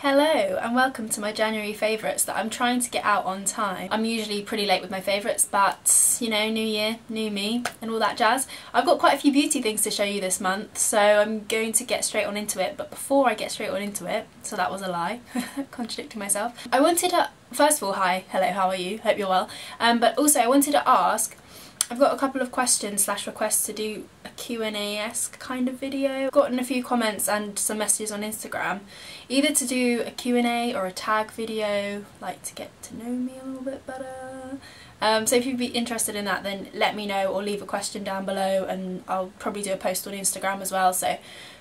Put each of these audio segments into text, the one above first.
Hello and welcome to my January favourites that I'm trying to get out on time. I'm usually pretty late with my favourites, but you know, new year, new me and all that jazz. I've got quite a few beauty things to show you this month, so I'm going to get straight on into it. But before I get straight on into it, so that was a lie, contradicting myself, I wanted to, first of all, hi, hello, how are you? Hope you're well. But also I wanted to ask, I've got a couple of questions / requests to do a Q&A-esque kind of video. I've gotten a few comments and some messages on Instagram, either to do a Q&A or a tag video, like to get to know me a little bit better. So if you'd be interested in that, then let me know or leave a question down below, and I'll probably do a post on Instagram as well, so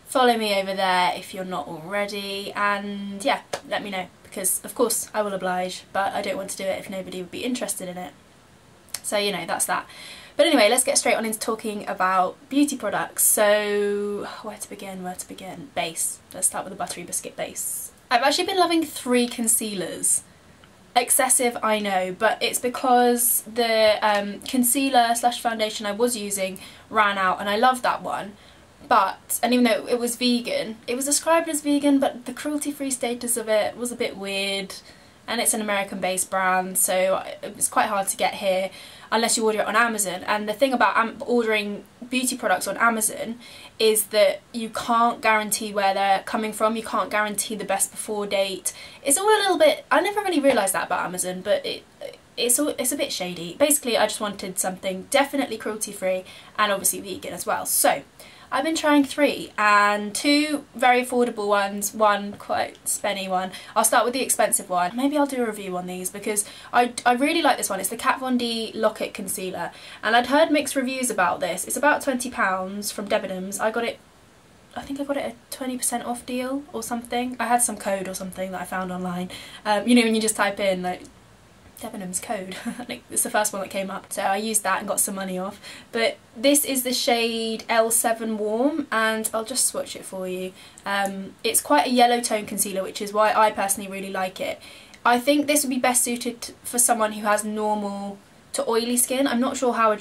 follow me over there if you're not already, and yeah, let me know, because of course I will oblige, but I don't want to do it if nobody would be interested in it. So you know, that's that. But anyway, let's get straight on into talking about beauty products. So where to begin, Base. Let's start with the Buttery Biscuit base. I've actually been loving 3 concealers. Excessive, I know, but it's because the concealer / foundation I was using ran out, and I love that one. But, and even though it was vegan, it was described as vegan, but the cruelty-free status of it was a bit weird. And it's an American-based brand, so it's quite hard to get here unless you order it on Amazon. And the thing about ordering beauty products on Amazon is that you can't guarantee where they're coming from, you can't guarantee the best before date. It's all a little bit, I never really realised that about Amazon, but it's a bit shady. Basically, I just wanted something definitely cruelty-free and obviously vegan as well. So I've been trying 3, and 2 very affordable ones, one quite spenny one. I'll start with the expensive one. Maybe I'll do a review on these because I really like this one. It's the Kat Von D Lock-It Concealer, and I'd heard mixed reviews about this. It's about £20 from Debenhams. I think I got it a 20% off deal or something. I had some code or something that I found online. You know, when you just type in like Debenhams code. It's the first one that came up, so I used that and got some money off. But this is the shade L7 Warm, and I'll just swatch it for you. It's quite a yellow tone concealer, which is why I personally really like it. I think this would be best suited for someone who has normal to oily skin. I'm not sure how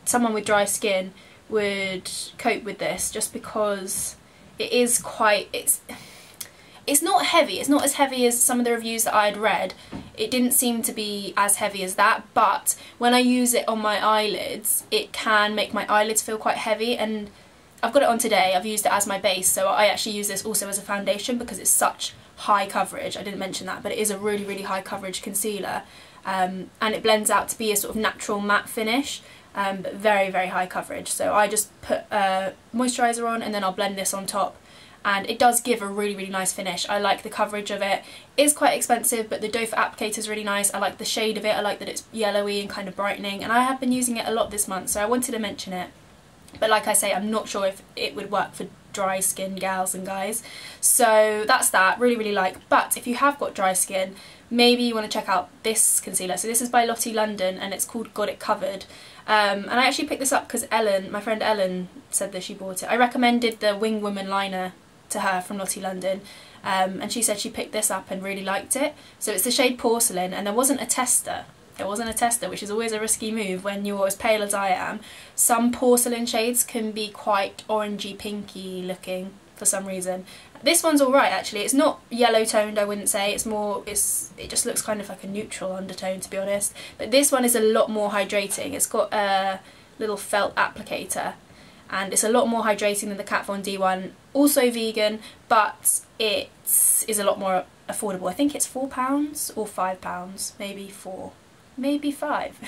someone with dry skin would cope with this, just because it is quite, it's not heavy. It's not as heavy as some of the reviews that I'd read. It didn't seem to be as heavy as that, but when I use it on my eyelids, it can make my eyelids feel quite heavy, and I've got it on today. I've used it as my base, so I actually use this also as a foundation because it's such high coverage. I didn't mention that, but it is a really, really high coverage concealer, and it blends out to be a sort of natural matte finish, but very, very high coverage. So I just put moisturiser on, and then I'll blend this on top. And it does give a really, really nice finish. I like the coverage of it. It's quite expensive, but the doe foot applicator is really nice. I like the shade of it. I like that it's yellowy and kind of brightening, and I have been using it a lot this month, so I wanted to mention it. But like I say, I'm not sure if it would work for dry skin gals and guys. So that's that. Really, really like. But if you have got dry skin, maybe you want to check out this concealer. So this is by Lottie London, and it's called Got It Covered. And I actually picked this up because Ellen, my friend Ellen, said that she bought it. I recommended the Wing Woman liner to her from Lottie London, and she said she picked this up and really liked it. So it's the shade Porcelain, and there wasn't a tester. There wasn't a tester, which is always a risky move when you're as pale as I am. Some porcelain shades can be quite orangey pinky looking for some reason. This one's alright actually. It's not yellow toned, I wouldn't say. It just looks kind of like a neutral undertone, to be honest. But this one is a lot more hydrating. It's got a little felt applicator, and it's a lot more hydrating than the Kat Von D one. Also vegan, but it is a lot more affordable. I think it's £4 or £5, maybe 4, maybe 5.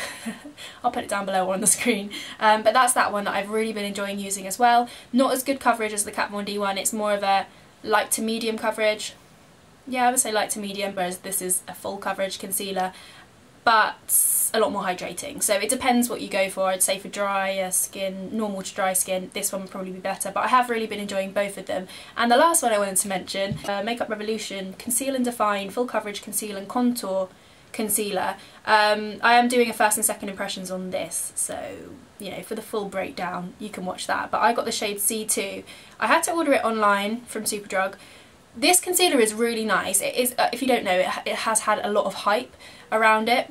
I'll put it down below or on the screen. But that's that one that I've really been enjoying using as well. Not as good coverage as the Kat Von D one. It's more of a light to medium coverage. Yeah, I would say light to medium, whereas this is a full coverage concealer, but a lot more hydrating. So it depends what you go for. I'd say for dry skin, normal to dry skin, this one would probably be better, but I have really been enjoying both of them. And the last one I wanted to mention, Makeup Revolution Conceal and Define Full Coverage Conceal and Contour Concealer. I am doing a first and second impressions on this, so you know, for the full breakdown you can watch that. But I got the shade C2. I had to order it online from Superdrug. This concealer is really nice. It is, if you don't know, it has had a lot of hype around it.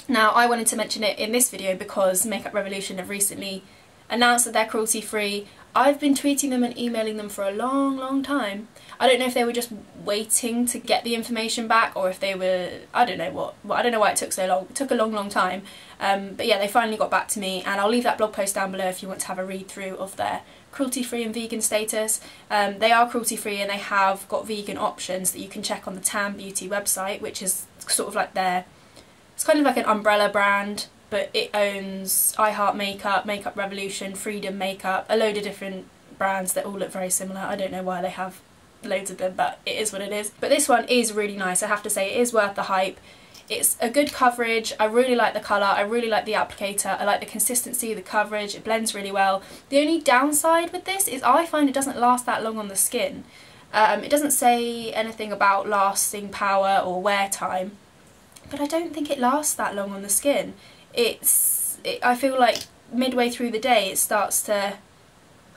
Now I wanted to mention it in this video because Makeup Revolution have recently announced that they're cruelty free. I've been tweeting them and emailing them for a long time. I don't know if they were just waiting to get the information back, or if they were, I don't know what. Well, I don't know why it took so long. It took a long time. But yeah, they finally got back to me, and I'll leave that blog post down below if you want to have a read through of their cruelty-free and vegan status. They are cruelty-free, and they have got vegan options that you can check on the Tan Beauty website, which is sort of like it's kind of like an umbrella brand, but it owns I Heart Makeup, Makeup Revolution, Freedom Makeup, a load of different brands that all look very similar. I don't know why they have loads of them, but it is what it is. But this one is really nice, I have to say. It is worth the hype. It's a good coverage. I really like the colour, I really like the applicator, I like the consistency, the coverage, it blends really well. The only downside with this is I find it doesn't last that long on the skin. It doesn't say anything about lasting power or wear time, but I don't think it lasts that long on the skin. I feel like midway through the day it starts to,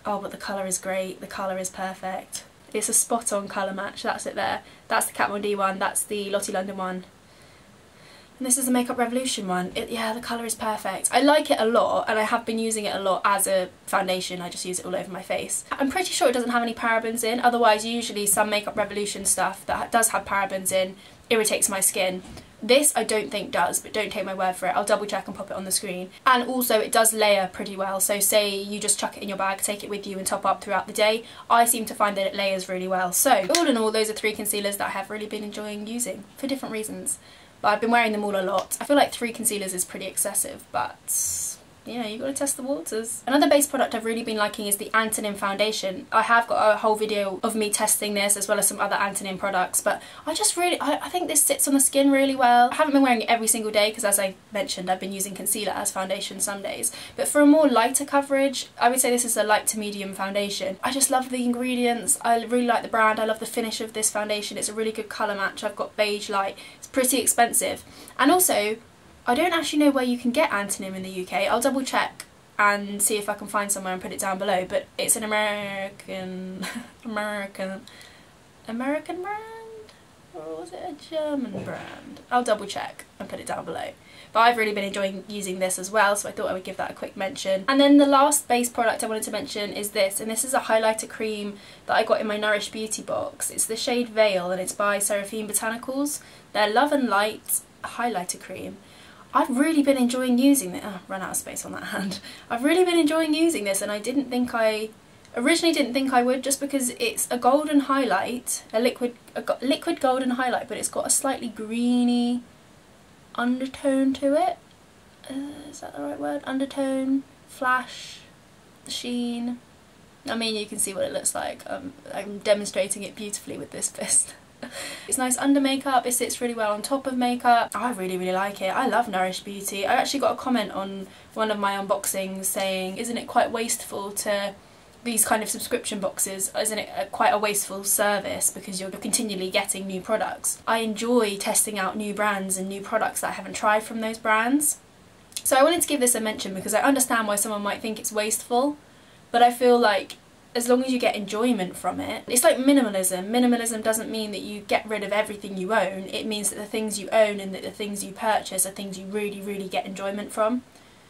oh, but the colour is great, the colour is perfect. It's a spot on colour match, that's it there. That's the Kat Von D one, that's the Lottie London one. And this is the Makeup Revolution one. Yeah, the colour is perfect. I like it a lot, and I have been using it a lot as a foundation. I just use it all over my face. I'm pretty sure it doesn't have any parabens in, otherwise usually some Makeup Revolution stuff that does have parabens in irritates my skin. This I don't think does, but don't take my word for it. I'll double check and pop it on the screen. And also it does layer pretty well, so say you just chuck it in your bag, take it with you and top up throughout the day. I seem to find that it layers really well. So all in all, those are 3 concealers that I have really been enjoying using for different reasons. But I've been wearing them all a lot. I feel like 3 concealers is pretty excessive, but yeah, you gotta test the waters. Another base product I've really been liking is the Antonym foundation. I have got a whole video of me testing this as well as some other Antonym products, but I think this sits on the skin really well. I haven't been wearing it every single day because, as I mentioned, I've been using concealer as foundation some days. But for a more lighter coverage, I would say this is a light to medium foundation. I just love the ingredients, I really like the brand, I love the finish of this foundation. It's a really good colour match. I've got beige light, it's pretty expensive. And also, I don't actually know where you can get Antonym in the UK. I'll double check and see if I can find somewhere and put it down below, but it's an American brand? Or was it a German brand? I'll double check and put it down below. But I've really been enjoying using this as well, so I thought I would give that a quick mention. And then the last base product I wanted to mention is this, and this is a highlighter cream that I got in my Nourish Beauty box. It's the shade Veil, and it's by Seraphine Botanicals. Their Love and Light highlighter cream. I've really been enjoying using this. Oh, run out of space on that hand. I've really been enjoying using this, and I originally didn't think I would, just because it's a golden highlight, a liquid golden highlight, but it's got a slightly greeny undertone to it. Is that the right word? Undertone, flash, sheen. I mean, you can see what it looks like. I'm demonstrating it beautifully with this fist. It's nice under makeup, it sits really well on top of makeup. I really like it. I love Nourish Beauty. I actually got a comment on one of my unboxings saying, isn't it quite wasteful to these kind of subscription boxes, isn't it quite a wasteful service because you're continually getting new products? I enjoy testing out new brands and new products that I haven't tried from those brands. So I wanted to give this a mention because I understand why someone might think it's wasteful, but I feel like as long as you get enjoyment from it, it's like minimalism. Minimalism doesn't mean that you get rid of everything you own, it means that the things you own and that the things you purchase are things you really get enjoyment from.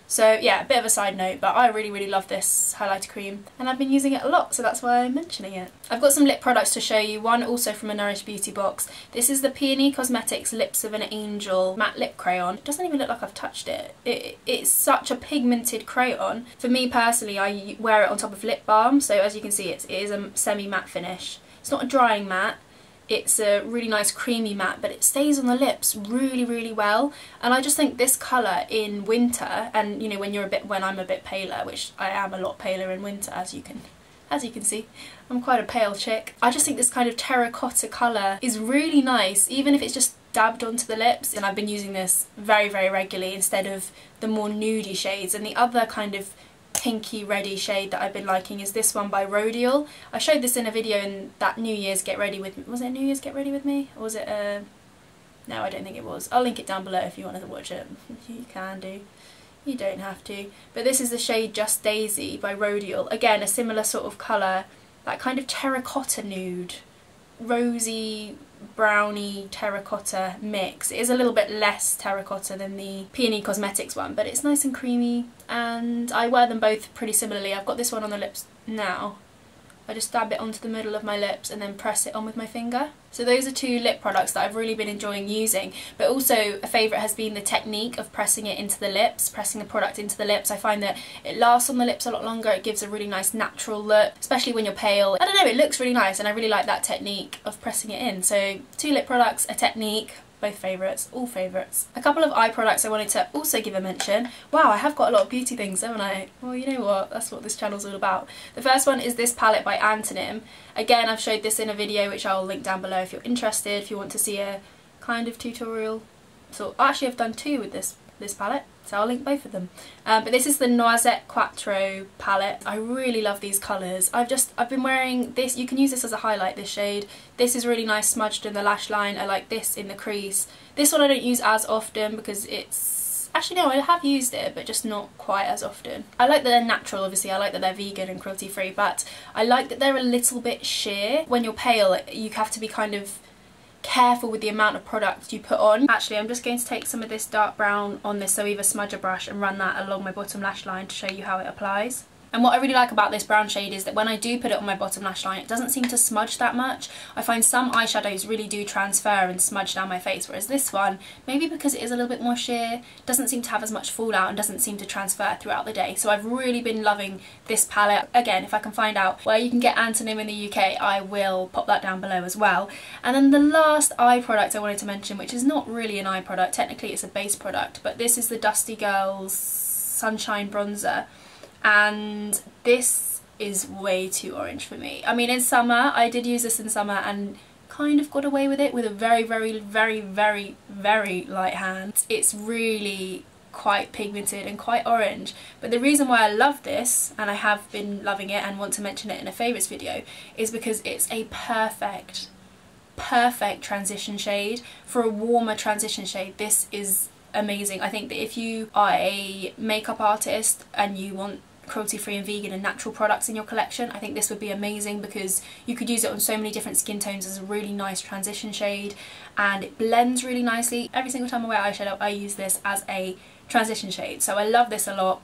So yeah, a bit of a side note, but I really love this highlighter cream and I've been using it a lot, so that's why I'm mentioning it. I've got some lip products to show you, one also from a Nourish Beauty box. This is the Peony Cosmetics Lips of an Angel Matte Lip Crayon. It doesn't even look like I've touched it. It's such a pigmented crayon. For me personally, I wear it on top of lip balm, so as you can see it is a semi-matte finish. It's not a drying matte. It's a really nice creamy matte, but it stays on the lips really well. And I just think this colour in winter, and you know when I'm a bit paler, which I am a lot paler in winter, as you can see, I'm quite a pale chick. I just think this kind of terracotta colour is really nice, even if it's just dabbed onto the lips. And I've been using this very regularly instead of the more nudie shades. And the other kind of pinky reddy shade that I've been liking is this one by Rodial. I showed this in a video in that New Year's Get Ready With Me. Was it New Year's Get Ready With Me? Or was it no, I don't think it was. I'll link it down below if you want to watch it. You can do. You don't have to. But this is the shade Just Daisy by Rodial. Again, a similar sort of colour, that kind of terracotta nude, rosy, browny terracotta mix. It is a little bit less terracotta than the Peony Cosmetics one, but it's nice and creamy, and I wear them both pretty similarly. I've got this one on the lips Now I just dab it onto the middle of my lips and then press it on with my finger. So those are two lip products that I've really been enjoying using, but also a favourite has been the technique of pressing it into the lips, pressing the product into the lips. I find that it lasts on the lips a lot longer, it gives a really nice natural look, especially when you're pale. I don't know, it looks really nice and I really like that technique of pressing it in. So two lip products, a technique, both favourites, all favourites. A couple of eye products I wanted to also give a mention. Wow, I have got a lot of beauty things, haven't I? Well, you know what, that's what this channel's all about. The first one is this palette by Antonym. Again, I've showed this in a video which I'll link down below if you're interested, if you want to see a kind of tutorial. So actually I've done two with this palette, so I'll link both of them. But this is the Noisette Quattro palette. I really love these colours. I've been wearing this. You can use this as a highlight, this shade. This is really nice smudged in the lash line. I like this in the crease. This one I don't use as often because it's... Actually no, I have used it, but just not quite as often. I like that they're natural, obviously. I like that they're vegan and cruelty free, but I like that they're a little bit sheer. When you're pale, you have to be kind of careful with the amount of product you put on. Actually, I'm just going to take some of this dark brown on this Zoeva Smudger brush and run that along my bottom lash line to show you how it applies. And what I really like about this brown shade is that when I do put it on my bottom lash line, it doesn't seem to smudge that much. I find some eyeshadows really do transfer and smudge down my face, whereas this one, maybe because it is a little bit more sheer, doesn't seem to have as much fallout and doesn't seem to transfer throughout the day. So I've really been loving this palette. Again, if I can find out where you can get Antonym in the UK, I will pop that down below as well. And then the last eye product I wanted to mention, which is not really an eye product, technically it's a base product, but this is the Dusty Girls Sunshine Bronzer. And this is way too orange for me. I mean, in summer, I did use this in summer and kind of got away with it with a very, very, very, very, very light hand. It's really quite pigmented and quite orange. But the reason why I love this, and I have been loving it and want to mention it in a favourites video, is because it's a perfect transition shade. For a warmer transition shade, this is amazing. I think that if you are a makeup artist and you want cruelty-free and vegan and natural products in your collection, I think this would be amazing because you could use it on so many different skin tones as a really nice transition shade, and it blends really nicely. Every single time I wear eyeshadow, I use this as a transition shade, so I love this a lot.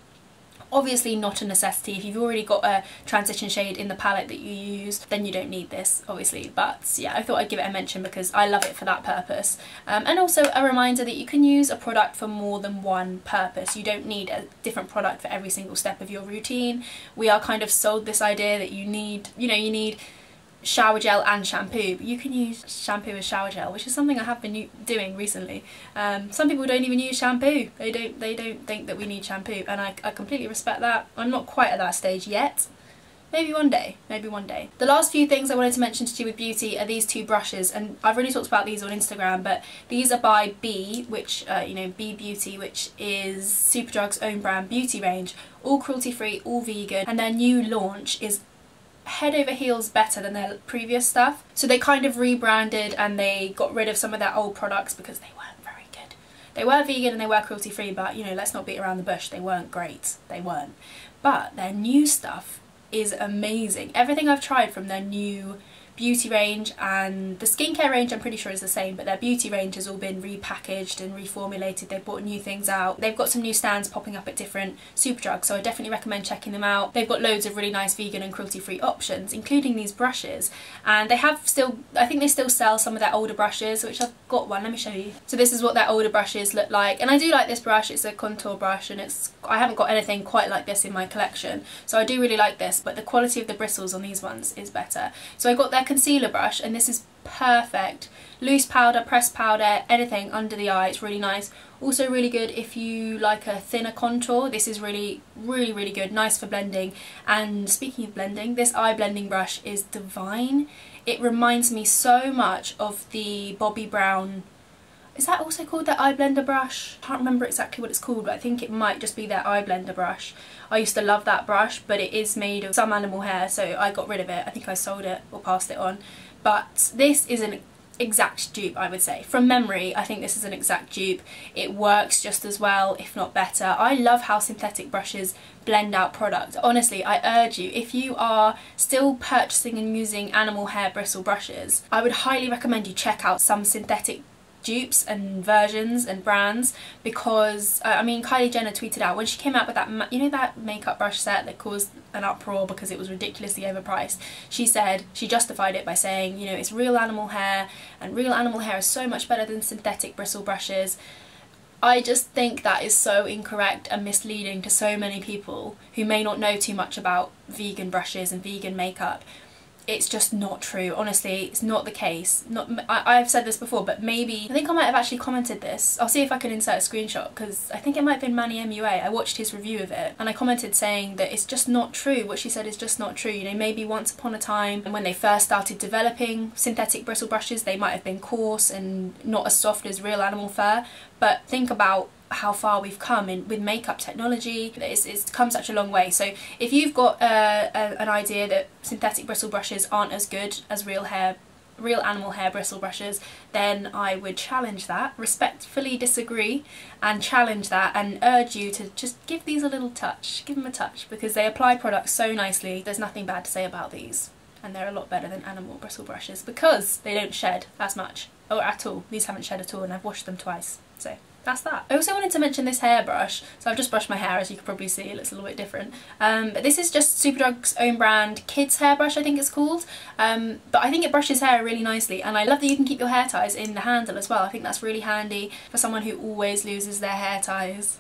Obviously not a necessity. If you've already got a transition shade in the palette that you use, then you don't need this, obviously. But yeah, I thought I'd give it a mention because I love it for that purpose. And also a reminder that you can use a product for more than one purpose. You don't need a different product for every single step of your routine. We are kind of sold this idea that you need, you need shower gel and shampoo, but you can use shampoo as shower gel, which is something I have been doing recently. Some people don't even use shampoo. They don't think that we need shampoo, and I completely respect that. I'm not quite at that stage yet. Maybe one day, maybe one day. The last few things I wanted to mention to do with beauty are these two brushes, and I've already talked about these on Instagram, but these are by B, which, B Beauty, which is Superdrug's own brand beauty range. All cruelty free, all vegan, and their new launch is head over heels better than their previous stuff. So they kind of rebranded and they got rid of some of their old products because they weren't very good. They were vegan and they were cruelty free, but let's not beat around the bush, they weren't great. They weren't. But their new stuff is amazing. Everything I've tried from their new beauty range, and the skincare range I'm pretty sure is the same, but their beauty range has all been repackaged and reformulated. They've brought new things out. They've got some new stands popping up at different Superdrugs, so I definitely recommend checking them out. They've got loads of really nice vegan and cruelty free options, including these brushes, and they have I think they still sell some of their older brushes, which I've got one, let me show you. So this is what their older brushes look like, and I do like this brush. It's a contour brush, and I haven't got anything quite like this in my collection, so I do really like this, but the quality of the bristles on these ones is better. So I got their concealer brush, and this is perfect. Loose powder, pressed powder, anything under the eye, it's really nice. Also really good if you like a thinner contour. This is really good, nice for blending. And speaking of blending, this eye blending brush is divine. It reminds me so much of the Bobbi Brown, is that also called their eye blender brush? I can't remember exactly what it's called, but I think it might just be their eye blender brush. I used to love that brush, but it is made of some animal hair, so I got rid of it. I think I sold it or passed it on. But this is an exact dupe, I would say. From memory, I think this is an exact dupe. It works just as well, if not better. I love how synthetic brushes blend out product. Honestly, I urge you, if you are still purchasing and using animal hair bristle brushes, I would highly recommend you check out some synthetic dupes and versions and brands, because I mean, Kylie Jenner tweeted out when she came out with that, you know, that makeup brush set that caused an uproar because it was ridiculously overpriced. She said, she justified it by saying, you know, it's real animal hair, and real animal hair is so much better than synthetic bristle brushes. I just think that is so incorrect and misleading to so many people who may not know too much about vegan brushes and vegan makeup. It's just not true. Honestly, it's not the case. I've said this before, but maybe, I think I might have actually commented this. I'll see if I can insert a screenshot, because I think it might have been Manny MUA. I watched his review of it and I commented saying that it's just not true. What she said is just not true. You know, maybe once upon a time, when they first started developing synthetic bristle brushes, they might have been coarse and not as soft as real animal fur. But think about how far we've come with makeup technology. It's come such a long way. So if you've got an idea that synthetic bristle brushes aren't as good as real animal hair bristle brushes, then I would challenge that, respectfully disagree and challenge that, and urge you to just give these a little touch, give them a touch, because they apply products so nicely. There's nothing bad to say about these, and they're a lot better than animal bristle brushes because they don't shed as much, or at all. These haven't shed at all, and I've washed them twice, so that's that. I also wanted to mention this hairbrush. So I've just brushed my hair, as you can probably see, it looks a little bit different. But this is just Superdrug's own brand kids hairbrush, I think it's called. But I think it brushes hair really nicely, and I love that you can keep your hair ties in the handle as well. I think that's really handy for someone who always loses their hair ties.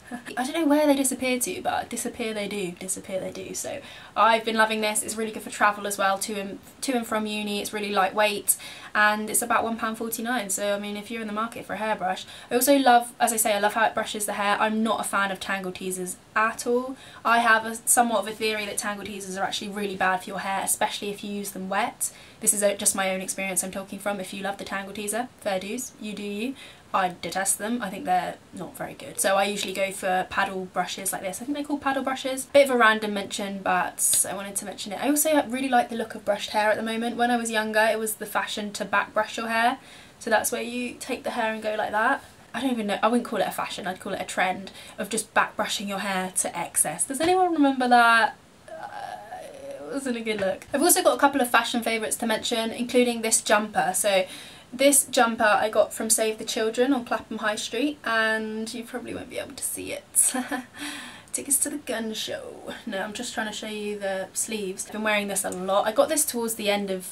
I don't know where they disappear to, but disappear they do. So I've been loving this. It's really good for travel as well, to and from uni. It's really lightweight, and it's about £1.49. So I mean, if you're in the market for a hairbrush. I also love, as I say, I love how it brushes the hair. I'm not a fan of tangle teasers at all. I have somewhat of a theory that tangle teasers are actually really bad for your hair, especially if you use them wet. This is just my own experience I'm talking from. If you love the tangle teaser, fair dues, you do you. I detest them. I think they're not very good. So I usually go for paddle brushes like this. I think they're called paddle brushes. Bit of a random mention, but I wanted to mention it. I also really like the look of brushed hair at the moment. When I was younger, it was the fashion to back brush your hair. So that's where you take the hair and go like that. I don't even know, I wouldn't call it a fashion, I'd call it a trend of just back brushing your hair to excess. Does anyone remember that? It wasn't a good look. I've also got a couple of fashion favourites to mention, including this jumper. So this jumper I got from Save the Children on Clapham High Street, and you probably won't be able to see it. Tickets to the gun show. No, I'm just trying to show you the sleeves. I've been wearing this a lot. I got this towards the end of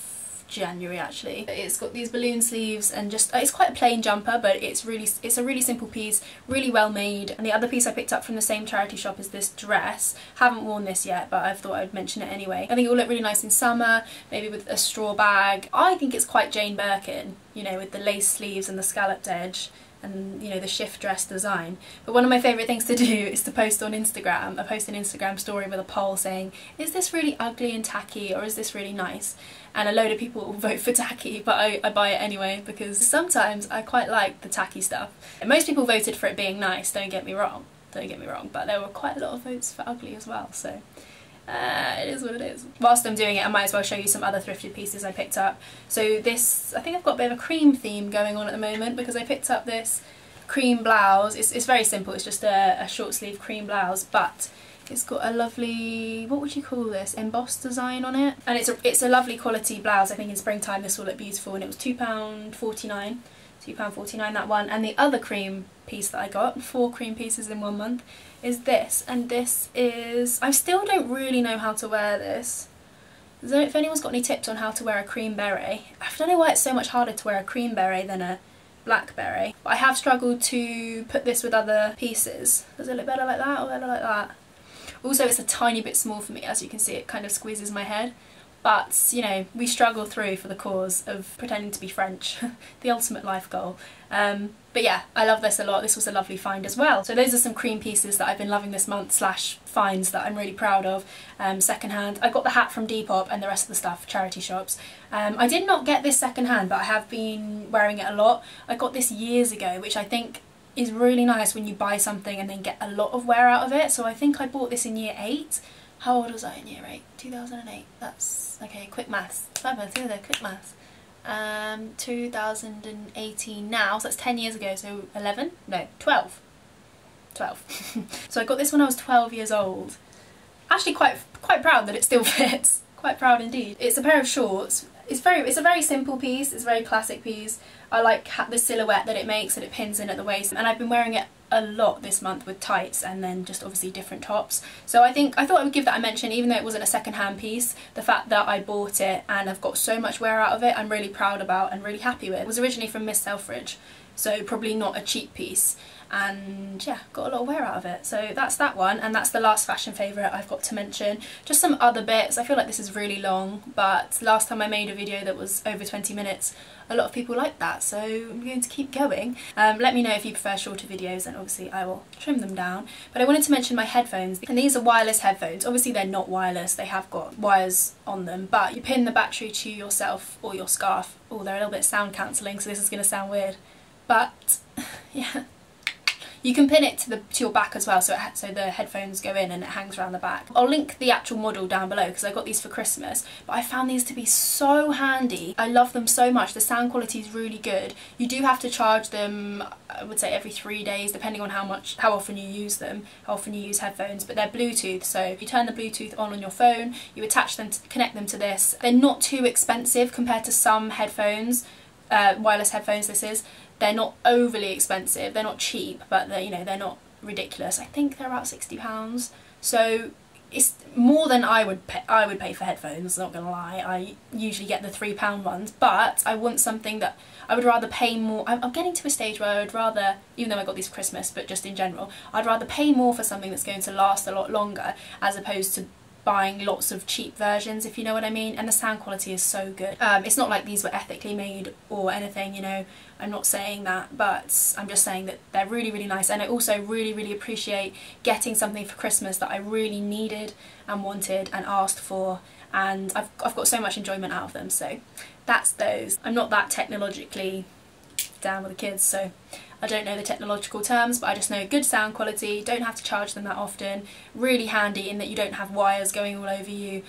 January actually. It's got these balloon sleeves, and just it's quite a plain jumper, but it's a really simple piece, really well made. And the other piece I picked up from the same charity shop is this dress. Haven't worn this yet, but I thought I'd mention it anyway. I think it will look really nice in summer, maybe with a straw bag. I think it's quite Jane Birkin, you know, with the lace sleeves and the scalloped edge, and you know, the shift dress design. But one of my favourite things to do is to post on Instagram. I post an Instagram story with a poll saying, is this really ugly and tacky, or is this really nice? And a load of people vote for tacky, but I buy it anyway, because sometimes I quite like the tacky stuff. And most people voted for it being nice, don't get me wrong, but there were quite a lot of votes for ugly as well, so it is what it is. Whilst I'm doing it, I might as well show you some other thrifted pieces I picked up. So this, I think I've got a bit of a cream theme going on at the moment, because I picked up this cream blouse. It's very simple, it's just a short sleeve cream blouse, but it's got a lovely, what would you call this, embossed design on it. And it's a lovely quality blouse. I think in springtime this will look beautiful, and it was £2.49. £2.49 that one. And the other cream piece that I got, 4 cream pieces in 1 month, is this. And this is, I still don't really know how to wear this. So if anyone's got any tips on how to wear a cream beret. I don't know why it's so much harder to wear a cream beret than a black beret. But I have struggled to put this with other pieces. Does it look better like that or better like that? Also, it's a tiny bit small for me, as you can see. It kind of squeezes my head. But, you know, we struggle through for the cause of pretending to be French. The ultimate life goal. But yeah, I love this a lot. This was a lovely find as well. So those are some cream pieces that I've been loving this month, slash finds that I'm really proud of, secondhand. I got the hat from Depop and the rest of the stuff, charity shops. I did not get this secondhand, but I have been wearing it a lot. I got this years ago, which I think is really nice when you buy something and then get a lot of wear out of it. So I think I bought this in year 8. How old was I in year 8? 2008. That's, okay, quick maths. Quick maths. 2018 now, so that's 10 years ago, so 11? No, 12. 12. So I got this when I was 12 years old. Actually quite proud that it still fits. Quite proud indeed. It's a pair of shorts. It's a very simple piece, it's a very classic piece. I like the silhouette that it makes, and it pins in at the waist, and I've been wearing it a lot this month with tights and then just obviously different tops. So I thought I would give that a mention, even though it wasn't a second-hand piece. The fact that I bought it and I've got so much wear out of it, I'm really proud about and really happy with. It was originally from Miss Selfridge, so probably not a cheap piece, and yeah, got a lot of wear out of it. So that's that one, and that's the last fashion favourite I've got to mention. Just some other bits. I feel like this is really long, but last time I made a video that was over 20 minutes, a lot of people liked that, so I'm going to keep going. Let me know if you prefer shorter videos, and obviously I will trim them down. But I wanted to mention my headphones, and these are wireless headphones. Obviously they're not wireless, they have got wires on them, but you pin the battery to yourself or your scarf. Oh, they're a little bit sound cancelling, so this is going to sound weird, but yeah. You can pin it to your back as well, so the headphones go in and it hangs around the back. I'll link the actual model down below because I got these for Christmas, but I found these to be so handy. I love them so much. The sound quality is really good. You do have to charge them, I would say every 3 days, depending on how often you use them, how often you use headphones, but they're Bluetooth, so if you turn the Bluetooth on your phone, you attach them, connect them to this. They're not too expensive compared to some headphones, wireless headphones this is. They're not overly expensive, they're not cheap, but they're, you know, they're not ridiculous. I think they're about £60, so it's more than I would pay for headphones, not gonna lie. I usually get the £3 ones, but I want something that I would rather pay more. I'm getting to a stage where I would rather, even though I got these for Christmas, but just in general, I'd rather pay more for something that's going to last a lot longer, as opposed to buying lots of cheap versions, if you know what I mean. And the sound quality is so good. It's not like these were ethically made or anything, you know, I'm not saying that, but I'm just saying that they're really, really nice. And I also really, really appreciate getting something for Christmas that I really needed and wanted and asked for, and I've got so much enjoyment out of them. So that's those. I'm not that technologically down with the kids, so I don't know the technological terms, but I just know good sound quality, don't have to charge them that often, really handy in that you don't have wires going all over you.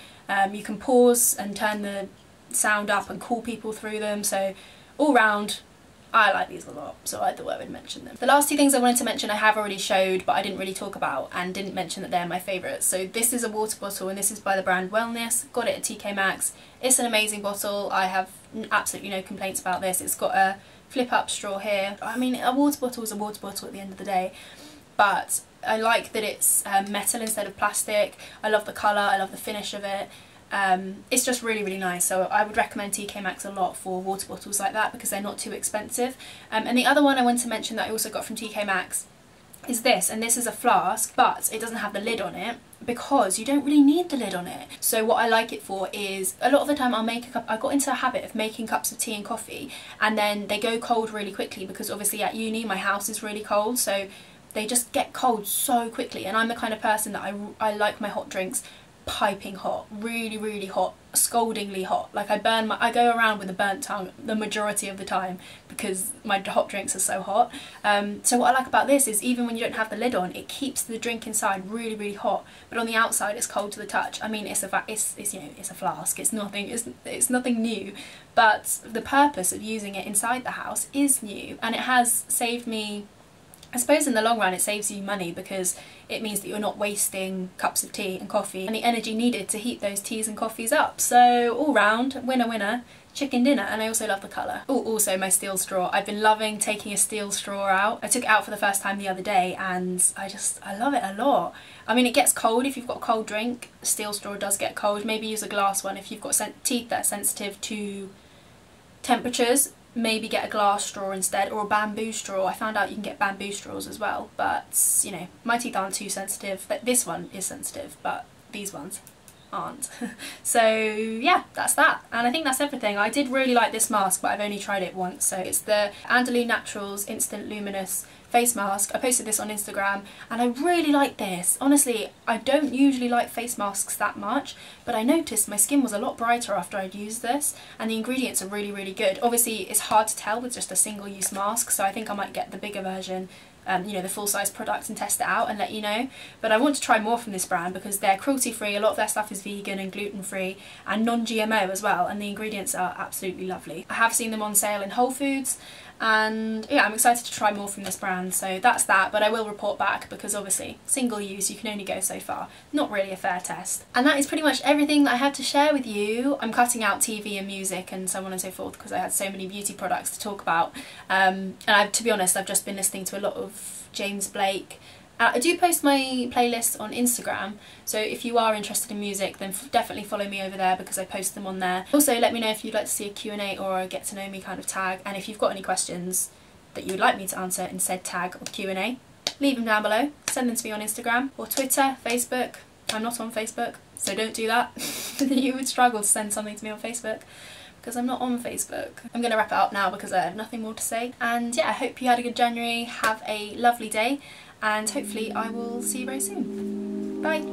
You can pause and turn the sound up and call people through them, so all round I like these a lot, so I thought I would mention them. The last two things I wanted to mention I have already showed, but I didn't really talk about and didn't mention that they're my favourites. So this is a water bottle, and this is by the brand Wellness. Got it at TK Maxx. It's an amazing bottle. I have absolutely no complaints about this. It's got a flip up straw here. I mean, a water bottle is a water bottle at the end of the day, but I like that it's metal instead of plastic. I love the colour, I love the finish of it. It's just really, really nice, so I would recommend TK Maxx a lot for water bottles like that because they're not too expensive. And the other one I want to mention that I also got from TK Maxx is this, and this is a flask, but it doesn't have the lid on it because you don't really need the lid on it. So what I like it for is, a lot of the time I'll make a cup. I got into a habit of making cups of tea and coffee, and then they go cold really quickly because obviously at uni my house is really cold, so they just get cold so quickly, and I'm the kind of person that I like my hot drinks piping hot, really, really hot, scaldingly hot. Like I go around with a burnt tongue the majority of the time because my hot drinks are so hot. So what I like about this is even when you don't have the lid on, it keeps the drink inside really, really hot, but on the outside it's cold to the touch. I mean, it's you know, it's a flask. It's nothing new, but the purpose of using it inside the house is new, and it has saved me. I suppose in the long run it saves you money because it means that you're not wasting cups of tea and coffee and the energy needed to heat those teas and coffees up. So all round, winner winner, chicken dinner. And I also love the colour. Oh, also my steel straw. I've been loving taking a steel straw out. I took it out for the first time the other day and I love it a lot. I mean, it gets cold if you've got a cold drink. The steel straw does get cold. Maybe use a glass one if you've got teeth that are sensitive to temperatures. Maybe get a glass straw instead, or a bamboo straw. I found out you can get bamboo straws as well, but you know, my teeth aren't too sensitive. This one is sensitive, but these ones aren't. So yeah, that's that, and I think that's everything. I did really like this mask, but I've only tried it once. So it's the Andalou Naturals Instant Luminous face mask. I posted this on Instagram and I really like this. Honestly, I don't usually like face masks that much, but I noticed my skin was a lot brighter after I'd used this, and the ingredients are really, really good. Obviously it's hard to tell with just a single use mask, so I think I might get the bigger version, you know, the full size product, and test it out and let you know. But I want to try more from this brand because they're cruelty free. A lot of their stuff is vegan and gluten free and non-GMO as well, and the ingredients are absolutely lovely. I have seen them on sale in Whole Foods, and yeah, I'm excited to try more from this brand. So that's that, but I will report back because obviously single use, you can only go so far. Not really a fair test. And that is pretty much everything that I have to share with you. I'm cutting out TV and music and so on and so forth because I had so many beauty products to talk about, and to be honest, I've just been listening to a lot of James Blake. I do post my playlists on Instagram, so if you are interested in music, then definitely follow me over there because I post them on there. Also, let me know if you'd like to see a Q&A or a get to know me kind of tag, and if you've got any questions that you would like me to answer in said tag or Q&A, leave them down below. Send them to me on Instagram or Twitter, Facebook. I'm not on Facebook, so don't do that. You would struggle to send something to me on Facebook because I'm not on Facebook. I'm going to wrap it up now because I have nothing more to say. And yeah, I hope you had a good January. Have a lovely day, and hopefully I will see you very soon. Bye!